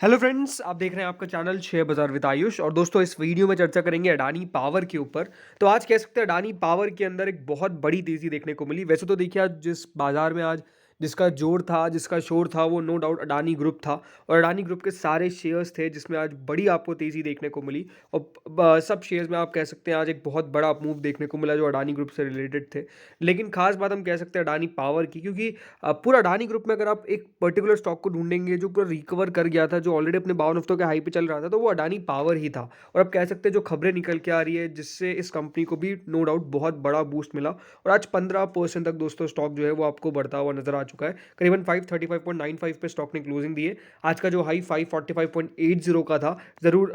Hello friends, आप देख रहे हैं आपका चैनल शेयर बाजार विद आयुष। और दोस्तों, इस वीडियो में चर्चा करेंगे अडानी पावर के ऊपर। तो आज कह सकते हैं अडानी पावर के अंदर एक बहुत बड़ी तेज़ी देखने को मिली। वैसे तो देखिए, आज जिस बाजार में आज जिसका जोर था, जिसका शोर था, वो नो डाउट अडानी ग्रुप था। और अडानी ग्रुप के सारे शेयर्स थे जिसमें आज बड़ी आपको तेज़ी देखने को मिली। और सब शेयर्स में आप कह सकते हैं आज एक बहुत बड़ा मूव देखने को मिला जो अडानी ग्रुप से रिलेटेड थे। लेकिन खास बात हम कह सकते हैं अडानी पावर की, क्योंकि पूरा अडानी ग्रुप में अगर आप एक पर्टिकुलर स्टॉक को ढूंढेंगे जो पूरा रिकवर कर गया था, जो ऑलरेडी अपने 52 हफ्तों के हाई पे चल रहा था, तो वो अडानी पावर ही था। और आप कह सकते हैं जो खबरें निकल के आ रही है जिससे इस कंपनी को भी नो डाउट बहुत बड़ा बूस्ट मिला। और आज 15% तक दोस्तों स्टॉक जो है वो आपको बढ़ता हुआ नजर आ चुका है। करीबन 535.95 पे स्टॉक ने क्लोजिंग दी है। आज का जो हाई 545.80 का था, ज़रूर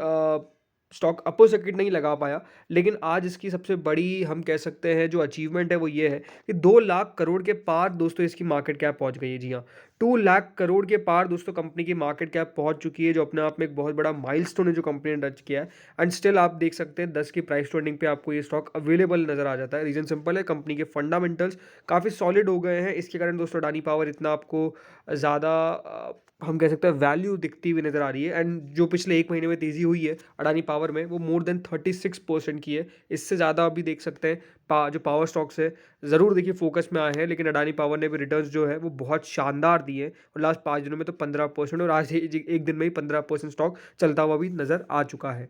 स्टॉक अपर सर्किट नहीं लगा पाया। लेकिन आज इसकी सबसे बड़ी हम कह सकते हैं जो अचीवमेंट है वो ये है कि 2 लाख करोड़ के पार दोस्तों इसकी मार्केट कैप पहुंच गई है। जी हाँ, 2 लाख करोड़ के पार दोस्तों कंपनी की मार्केट कैप पहुंच चुकी है, जो अपने आप में एक बहुत बड़ा माइलस्टोन है जो कंपनी ने टच किया है। एंड स्टिल आप देख सकते हैं 10 की प्राइस टू अर्निंग पे आपको ये स्टॉक अवेलेबल नजर आ जाता है। रीजन सिंपल है, कंपनी के फंडामेंटल्स काफ़ी सॉलिड हो गए हैं। इसके कारण दोस्तों अडानी पावर इतना आपको ज़्यादा हम कह सकते हैं वैल्यू दिखती हुई नजर आ रही है। एंड जो पिछले एक महीने में तेज़ी हुई है अडानी पावर में, वो मोर देन 36% की है। इससे ज़्यादा अभी देख सकते हैं जो पावर स्टॉक्स है ज़रूर देखिए फोकस में आए हैं, लेकिन अडानी पावर ने भी रिटर्न्स जो है वो बहुत शानदार दिए हैं। और लास्ट 5 दिनों में तो 15%, और आज एक दिन में ही 15% स्टॉक चलता हुआ भी नज़र आ चुका है।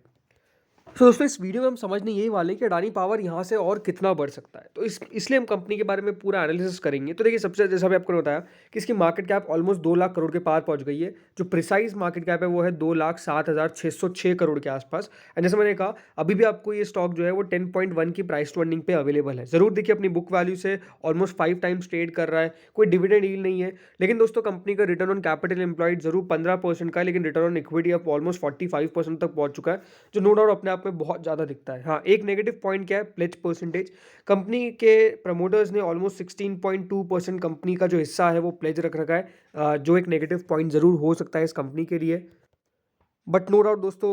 तो दोस्तों, इस वीडियो में हम समझने यही वाले हैं कि अडानी पावर यहाँ से और कितना बढ़ सकता है। तो इसलिए हम कंपनी के बारे में पूरा एनालिसिस करेंगे। तो देखिए, सबसे जैसा भी आपको बताया कि इसकी market cap almost 2 lakh crore के पार पहुंच गई है। जो प्रिसाइज मार्केट कैप है वो है 2,07,606 करोड़ के आसपास। एंड जैसे मैंने कहा, अभी भी आपको ये स्टॉक जो है वो 10.1 की प्राइस टू अर्निंग पे अवेलेबल है। जरूर देखिए, अपनी बुक वैल्यू से ऑलमोस्ट 5 टाइम्स ट्रेड कर रहा है। कोई डिविडेंड डील नहीं है। लेकिन दोस्तों, कंपनी का रिटर्न ऑन कैपिटल एम्प्लॉयड जरूर 15% का है, लेकिन रिटर्न ऑन इक्विटी अब ऑलमोस्ट 45% तक पहुंच चुका है, जो नो डाउट अपने आप में बहुत ज़्यादा दिखता है। हाँ, एक नेगेटिव पॉइंट क्या है, प्लेज परसेंटेज। कंपनी के प्रमोटर्स ने ऑलमोस्ट 16.2% कंपनी का जो हिस्सा है वो प्लेज रख रखा है, जो एक नेगेटिव पॉइंट ज़रूर हो सकता है इस कंपनी के लिए। बट नो डाउट दोस्तों,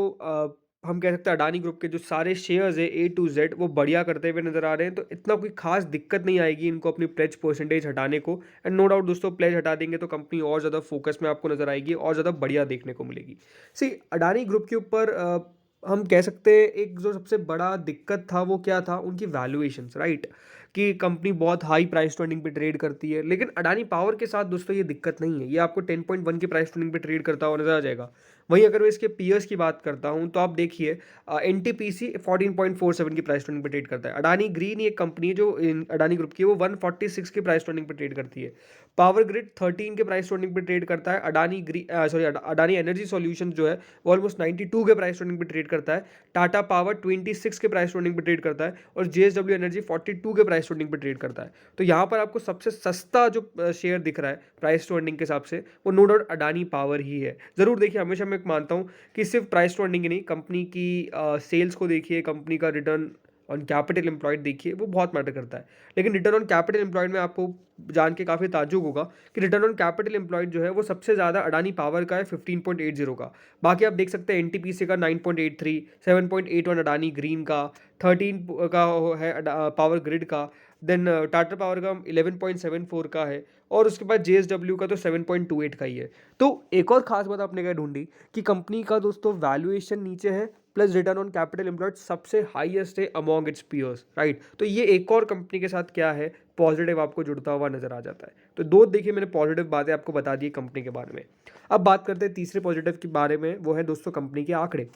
हम कह सकते हैं अडानी ग्रुप के जो सारे शेयर्स है ए टू जेड वो बढ़िया करते हुए नजर आ रहे हैं। तो इतना कोई खास दिक्कत नहीं आएगी इनको अपनी प्लेज परसेंटेज हटाने को। एंड नो डाउट दोस्तों, प्लेज हटा देंगे तो कंपनी और ज़्यादा फोकस में आपको नजर आएगी और ज़्यादा बढ़िया देखने को मिलेगी। सी, अडानी ग्रुप के ऊपर हम कह सकते हैं एक जो सबसे बड़ा दिक्कत था वो क्या था, उनकी वैल्यूएशंस, राइट। कि कंपनी बहुत हाई प्राइस टू अर्निंग पे ट्रेड करती है। लेकिन अडानी पावर के साथ दोस्तों ये दिक्कत नहीं है, ये आपको 10.1 की प्राइस टू अर्निंग पे ट्रेड करता हुआ नजर आ जाएगा। वहीं अगर मैं इसके पीयर्स की बात करता हूं तो आप देखिए, एनटीपीसी 14.47 की प्राइस टर्निंग पे ट्रेड करता है। अडानी ग्रीन एक कंपनी है जो अडानी ग्रुप की है, वो 146 की प्राइस टर्निंग पे ट्रेड करती है। पावर ग्रिड 13 के प्राइस टर्निंग पे ट्रेड करता है। अडानी एनर्जी सॉल्यूशन जो है वो ऑलमोस्ट 92 के प्राइस टर्निंग पे ट्रेड करता है। टाटा पावर 26 के प्राइस टर्निंग पे ट्रेड करता है। और जेएसडब्ल्यू एनर्जी 42 के प्राइस टर्निंग पे ट्रेड करता है। तो यहाँ पर आपको सबसे सस्ता जो शेयर दिख रहा है प्राइस टू अर्निंग के हिसाब से, वो नो डाउट अडानी पावर ही है। जरूर देखिए, हमेशा मैं मानता हूँ कि सिर्फ प्राइस टू अर्निंग ही नहीं, कंपनी की सेल्स को देखिए, कंपनी का रिटर्न ऑन कैपिटल एम्प्लॉयड देखिए, वो बहुत मैटर करता है। लेकिन रिटर्न ऑन कैपिटल एम्प्लॉयड में आपको जान के काफ़ी ताज्जुब होगा कि रिटर्न ऑन कैपिटल एम्प्लॉयड जो है वो सबसे ज़्यादा अडानी पावर का है, 15.80 का। बाकी आप देख सकते हैं एनटीपीसी का 9.83, 7.81 अडानी ग्रीन का, 13 का है पावर ग्रिड का, देन टाटा पावर का 11.74 का है। और उसके बाद जेएसडब्ल्यू का तो 7.28 का ही है। तो एक और खास बात आपने क्या ढूंढी कि कंपनी का दोस्तों वैल्यूएशन नीचे है, plus return on capital employed सबसे हाईएस्ट है अमॉन्ग इट्स पीयर्स, राइट। तो ये एक और कंपनी के साथ क्या है, पॉजिटिव आपको जुड़ता हुआ नजर आ जाता है। तो दो देखिए, मैंने पॉजिटिव बातें आपको बता दी कंपनी के बारे में। अब बात करते हैं तीसरे पॉजिटिव के बारे में, वो है दोस्तों कंपनी के आंकड़े।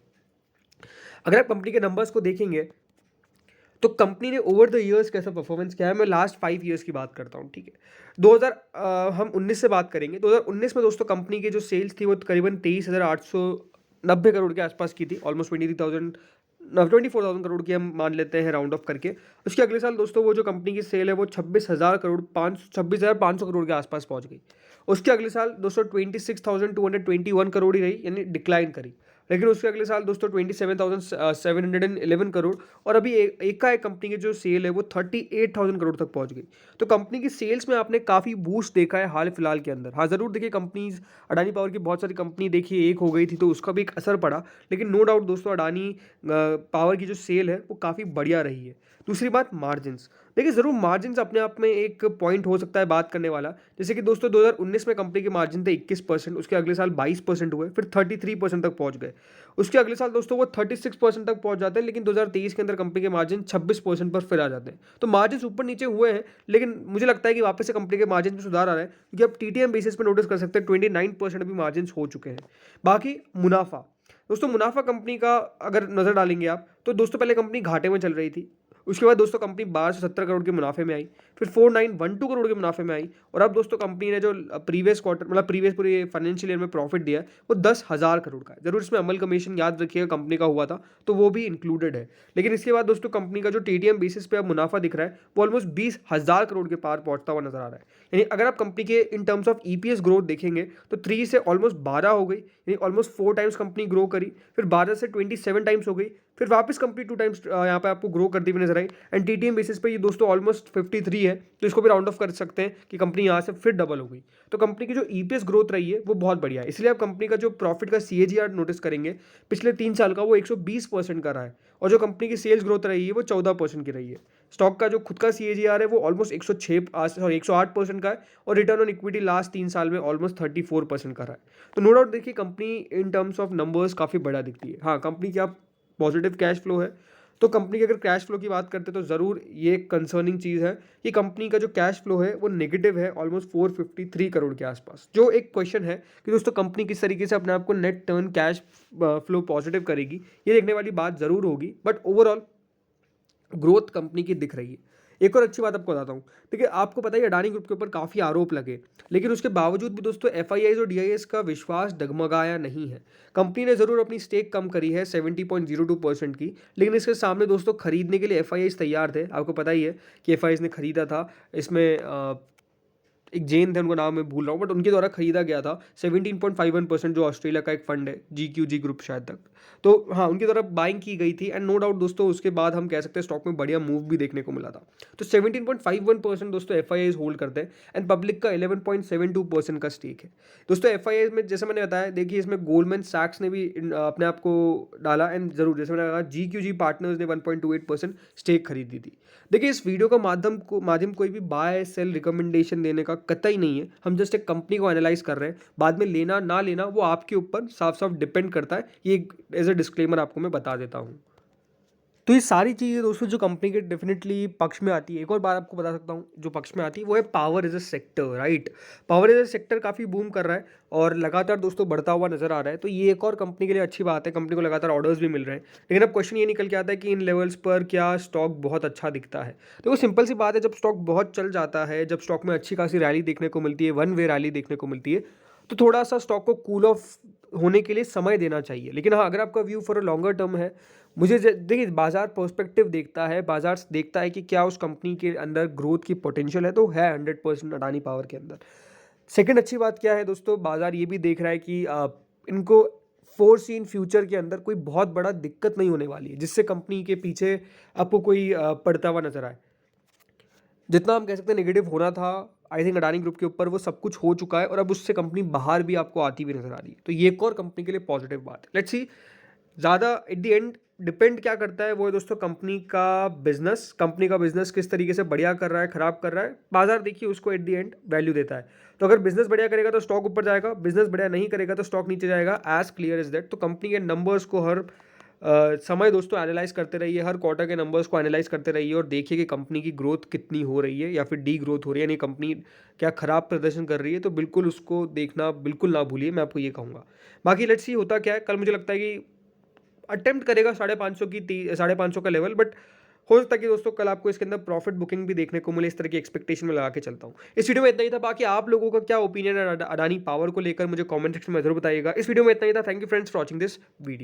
अगर आप कंपनी के नंबर्स को देखेंगे तो कंपनी ने ओवर द इयर्स कैसा परफॉर्मेंस किया है, मैं लास्ट 5 ईयर्स की बात करता हूँ, ठीक है। 2000 हम 19 से बात करेंगे। 2019 में दोस्तों कंपनी की जो सेल्स थी वो करीबन 23,890 करोड़ के आसपास की थी, ऑलमोस्ट 24,000 करोड़ की हम मान लेते हैं राउंड ऑफ करके। उसके अगले साल दोस्तों वो जो कंपनी की सेल है वो 26,500 करोड़ के आसपास पहुंच गई। उसके अगले साल दोस्तों 26,221 करोड़ ही रही, यानी डिक्लाइन करी। लेकिन उसके अगले साल दोस्तों 27,711 करोड़। और अभी एक का एक कंपनी की जो सेल है वो 38,000 करोड़ तक पहुंच गई। तो कंपनी की सेल्स में आपने काफ़ी बूस्ट देखा है हाल फिलहाल के अंदर। हाँ, ज़रूर देखिए, कंपनीज अडानी पावर की बहुत सारी कंपनी देखिए एक हो गई थी तो उसका भी एक असर पड़ा। लेकिन नो डाउट दोस्तों, अडानी पावर की जो सेल है वो काफ़ी बढ़िया रही है। दूसरी बात, मार्जिन्स। देखिए, ज़रूर मार्जिन्स अपने आप में एक पॉइंट हो सकता है बात करने वाला। जैसे कि दोस्तों 2019 में कंपनी के मार्जिन थे 21%, उसके अगले साल 22% हुए, फिर 33% तक पहुँच गए। उसके अगले साल दोस्तों वो 36% तक पहुँच जाते हैं, लेकिन 2023 के अंदर कंपनी के मार्जिन 26% पर फिर आ जाते हैं। तो मार्जिन्स ऊपर-नीचे हुए हैं, लेकिन मुझे लगता है कि वापस से कंपनी के मार्जिन में सुधार आ रहा है, क्योंकि आप टीटीएम बेसिस पे नोटिस कर सकते हैं 29% अभी मार्जिन्स हो चुके हैं। बाकी मुनाफ़ा, दोस्तों मुनाफ़ा कंपनी का अगर नज़र डालेंगे आप, तो दोस्तों पहले कंपनी घाटे में चल रही थी। उसके बाद दोस्तों कंपनी 12 से 17 करोड़ के मुनाफे में आई, फिर 4912 करोड़ के मुनाफे में आई, और अब दोस्तों कंपनी ने जो प्रीवियस क्वार्टर मतलब प्रीवियस पूरे फाइनेंशियल ईयर में प्रॉफिट दिया है वो 10,000 करोड़ का है। जरूर इसमें अमल कमीशन याद रखिएगा कंपनी का हुआ था, तो वो भी इंक्लूडेड है। लेकिन इसके बाद दोस्तों कंपनी का जो टीटीएम बेसिस पे अब मुनाफा दिख रहा है वो ऑलमोस्ट 20,000 करोड़ के पार पहुंचता हुआ नजर आ रहा है। यानी अगर आप कंपनी के in terms of EPS growth देखेंगे तो 3 से ऑलमोस्ट 12 हो गई, यानी ऑलमोस्ट 4 टाइम्स कंपनी ग्रो करी, फिर 12 से 27 टाइम्स हो गई, फिर वापस कंपनी 2 टाइम्स यहाँ पे आपको ग्रो करती हुई नजर आई। एंड टीटीएम बेसिस पे ये दोस्तों ऑलमोस्ट 53 है, तो इसको भी राउंड ऑफ कर सकते हैं कि कंपनी यहाँ से फिर डबल हो गई। तो कंपनी की जो ईपीएस ग्रोथ रही है वो बहुत बढ़िया है, इसलिए आप कंपनी का जो प्रॉफिट का सीएजीआर नोटिस करेंगे पिछले 3 साल का वो 120% का रहा है, और जो कंपनी की सेल्स ग्रोथ रही है वो 14% की रही है। स्टॉक का जो खुद का सीएजीआर है वो ऑलमोस्ट 108% का है, और रिटर्न ऑन इक्विटी लास्ट 3 साल में ऑलमोस्ट 34% का रहा है। तो नो डाउट देखिए company in terms of numbers काफ़ी बड़ा दिखती है। हाँ, कंपनी की आप पॉजिटिव कैश फ्लो है, तो कंपनी की अगर कैश फ्लो की बात करते हैं तो ज़रूर ये एक कंसर्निंग चीज़ है कि कंपनी का जो कैश फ्लो है वो नेगेटिव है ऑलमोस्ट 453 करोड़ के आसपास। जो एक क्वेश्चन है कि दोस्तों कंपनी किस तरीके से अपने आप को net turn cash flow positive करेगी, ये देखने वाली बात ज़रूर होगी, बट ओवरऑल ग्रोथ कंपनी की दिख रही है। एक और अच्छी बात आपको बताता हूँ, देखिए आपको पता है अडानी ग्रुप के ऊपर काफ़ी आरोप लगे, लेकिन उसके बावजूद भी दोस्तों एफआईआईज और डीआईएस का विश्वास डगमगाया नहीं है। कंपनी ने ज़रूर अपनी स्टेक कम करी है 70.02% की, लेकिन इसके सामने दोस्तों खरीदने के लिए एफआईआईज तैयार थे। आपको पता ही है कि एफआईआईज ने खरीदा था, इसमें एक जैन थे, उनका नाम मैं भूल रहा हूँ, बट उनके द्वारा खरीदा गया था 17.51%, जो ऑस्ट्रेलिया का एक फंड है GQG ग्रुप शायद तक। तो हाँ, उनके द्वारा बाइंग की गई थी, एंड नो डाउट दोस्तों उसके बाद हम कह सकते हैं स्टॉक में बढ़िया मूव भी देखने को मिला था। तो 17.51% दोस्तों एफआईआईज होल्ड करते हैं, एंड पब्लिक का 11.72% का स्टेक है। दोस्तों एफआईआईज में जैसे मैंने बताया, देखिए इसमें गोल्डमैन सैक्स ने भी अपने आप को डाला, एंड जरूर जैसे मैंने कहा GQG पार्टनर्स ने 1.28% स्टेक खरीदी थी। देखिए इस वीडियो का माध्यम कोई भी बाय सेल रिकमेंडेशन देने का कतई नहीं है। हम जस्ट एक कंपनी को एनालाइज कर रहे हैं, बाद में लेना ना लेना वो आपके ऊपर साफ साफ डिपेंड करता है। ये एज अ डिस्क्लेमर आपको मैं बता देता हूँ। तो ये सारी चीज़ें दोस्तों जो कंपनी के डेफिनेटली पक्ष में आती है। एक और बात आपको बता सकता हूँ जो पक्ष में आती है, वो है power as a sector, right. Power as a sector काफ़ी बूम कर रहा है और लगातार दोस्तों बढ़ता हुआ नजर आ रहा है, तो ये एक और कंपनी के लिए अच्छी बात है। कंपनी को लगातार ऑर्डर्स भी मिल रहे हैं, लेकिन अब क्वेश्चन ये निकल के आता है कि इन लेवल्स पर क्या स्टॉक बहुत अच्छा दिखता है। तो वो सिंपल सी बात है, जब स्टॉक बहुत चल जाता है, जब स्टॉक में अच्छी खासी रैली देखने को मिलती है, वन वे रैली देखने को मिलती है, तो थोड़ा सा स्टॉक को कूल ऑफ होने के लिए समय देना चाहिए। लेकिन हाँ, अगर आपका view for a longer term है, देखिए बाजार पर्सपेक्टिव देखता है, बाजार देखता है कि क्या उस कंपनी के अंदर ग्रोथ की पोटेंशियल है, तो है 100% अडानी पावर के अंदर। सेकंड अच्छी बात क्या है दोस्तों, बाजार ये भी देख रहा है कि इनको फोरसीन फ्यूचर के अंदर कोई बहुत बड़ा दिक्कत नहीं होने वाली है जिससे कंपनी के पीछे आपको कोई पड़ता हुआ नजर आए। जितना हम कह सकते हैं नेगेटिव होना था, आई थिंक अडानी ग्रुप के ऊपर वो सब कुछ हो चुका है, और अब उससे कंपनी बाहर भी आपको आती हुई नजर आ रही है, तो ये एक और कंपनी के लिए पॉजिटिव बात है। लेट्स सी, ज़्यादा एट द एंड डिपेंड क्या करता है, वो है दोस्तों कंपनी का बिजनेस। कंपनी का बिजनेस किस तरीके से बढ़िया कर रहा है, खराब कर रहा है, बाजार देखिए उसको एट द एंड वैल्यू देता है। तो अगर बिजनेस बढ़िया करेगा तो स्टॉक ऊपर जाएगा, बिजनेस बढ़िया नहीं करेगा तो स्टॉक नीचे जाएगा, एज क्लियर इज दैट। तो कंपनी के नंबर्स को हर समय दोस्तों एनालाइज करते रहिए, हर क्वार्टर के नंबर्स को एनालाइज करते रहिए, और देखिए कि कंपनी की ग्रोथ कितनी हो रही है या फिर डी ग्रोथ हो रही है, यानी कंपनी क्या खराब प्रदर्शन कर रही है, तो बिल्कुल उसको देखना बिल्कुल ना भूलिए, मैं आपको ये कहूँगा। बाकी लेट्स सी होता क्या है, कल मुझे लगता है कि अटेम्प्ट करेगा 550 का लेवल, बट हो सकता है कि दोस्तों कल आपको इसके अंदर प्रॉफिट बुकिंग भी देखने को मिले। इस तरह की एक्सपेक्टेशन में लगा के चलता हूँ। इस वीडियो में इतना ही था, बाकी आप लोगों का क्या ओपिनियन है अडानी पावर को लेकर मुझे कमेंट सेक्शन में जरूर बताइएगा। इस वीडियो में इतना ही था। Thank you friends for watching this video.